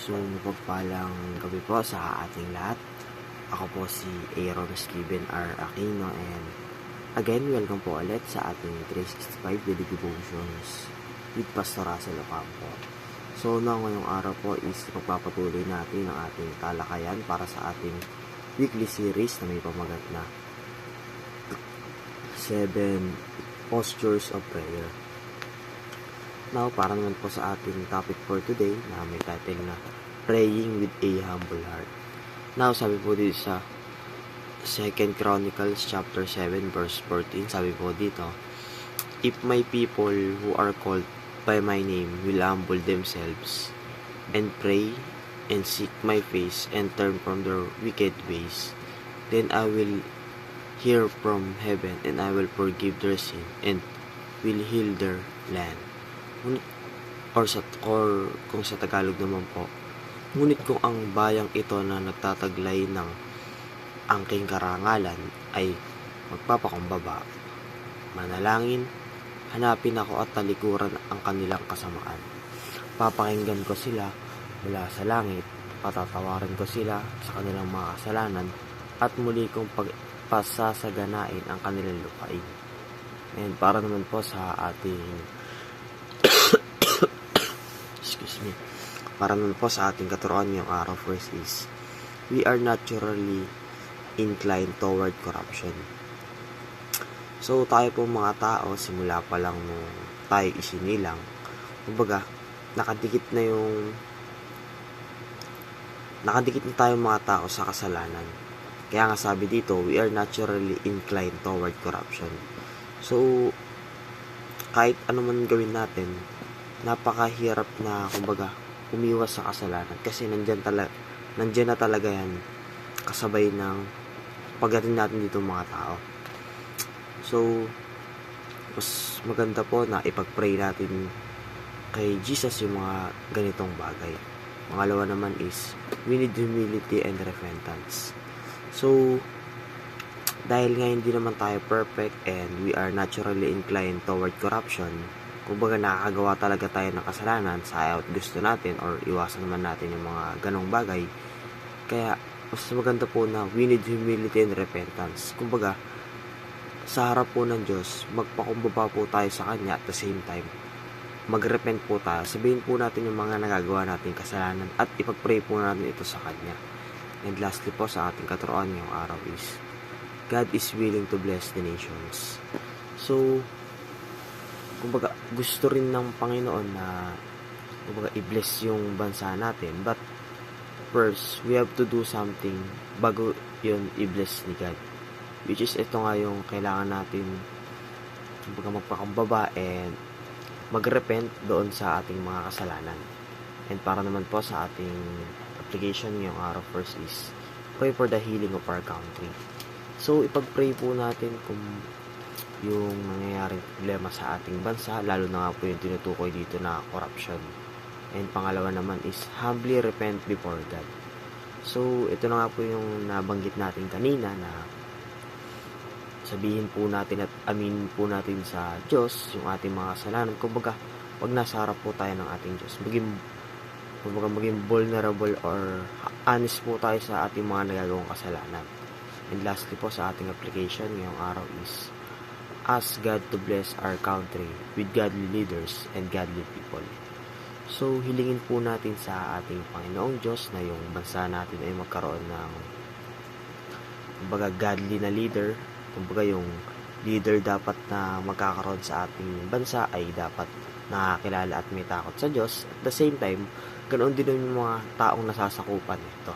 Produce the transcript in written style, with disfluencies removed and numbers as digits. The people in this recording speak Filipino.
So, mapagpalang gabi po sa ating lahat. Ako po si Aaron Steven R. Aquino and again, welcome po ulit sa ating 365 Daily Devotions with Pastor Russell Ocampo. So, ngayong araw po is magpapatuloy natin ang ating talakayan para sa ating weekly series na may pamagat na 7 Postures of Prayer. Now, para naman po sa ating topic for today na may title na Praying with a Humble Heart. Now, sabi po dito sa 2 Chronicles chapter 7 verse 14, sabi po dito, "If my people who are called by my name will humble themselves and pray and seek my face and turn from their wicked ways, then I will hear from heaven and I will forgive their sin and will heal their land." Or kung sa Tagalog naman po, ngunit kung ang bayang ito na nagtataglay ng angking karangalan ay magpapakumbaba, manalangin, hanapin ako at talikuran ang kanilang kasamaan. Papakinggan ko sila mula sa langit, patatawarin ko sila sa kanilang mga kasalanan at muli kong pasasaganain ang kanilang lupain. And para naman po sa ating para naman po sa ating katuroan ngayong araw first is, we are naturally inclined toward corruption. So, tayo po mga tao, simula pa lang nung tayo isinilang, kumbaga, nakadikit na tayo mga tao sa kasalanan. Kaya nga sabi dito, we are naturally inclined toward corruption. So, kahit ano man gawin natin, napakahirap na, kumbaga, umiwas sa kasalanan kasi nandiyan na talaga yan kasabay ng pagdating natin dito mga tao. So, mas maganda po na ipag-pray natin kay Jesus yung mga ganitong bagay. Pangalawa naman is, we need humility and repentance. So, dahil nga hindi naman tayo perfect and we are naturally inclined toward corruption, kumbaga nakakagawa talaga tayo ng kasalanan sa ayaw at gusto natin or iwasan naman natin yung mga ganong bagay. Kaya mas maganda po na we need humility and repentance. Kumbaga sa harap po ng Diyos, magpakumbaba po tayo sa Kanya at the same time magrepent po tayo. Sabihin po natin yung mga nagagawa nating kasalanan at ipag-pray po natin ito sa Kanya. And lastly po sa ating katuroan ngayong araw is, God is willing to bless the nations. So, kumbaga, gusto rin ng Panginoon na kumbaga, i-bless yung bansa natin. But, first, we have to do something bago yun i-bless ni God. Which is, ito nga yung kailangan natin kumbaga, magpakumbaba and mag-repent doon sa ating mga kasalanan. And para naman po sa ating application ngayong araw first is, pray for the healing of our country. So, ipag-pray po natin kung yung nangyayaring problema sa ating bansa, lalo na nga po yung tinutukoy dito na corruption. And pangalawa naman is humbly repent before God. So, ito na nga po yung nabanggit natin kanina na sabihin po natin at aminin po natin sa Diyos yung ating mga kasalanan. Kumbaga, pag nasa harap po tayo ng ating Diyos, maging vulnerable or honest po tayo sa ating mga nagagawang kasalanan. And lastly po sa ating application ngayong araw is, ask God to bless our country with godly leaders and godly people. So, hilingin po natin sa ating Panginoong Diyos na yung bansa natin ay magkaroon ng kumbaga godly na leader. Kumbaga yung leader dapat na magkakaroon sa ating bansa ay dapat nakakilala at may takot sa Diyos. At the same time, ganoon din yung mga taong nasasakupan nito.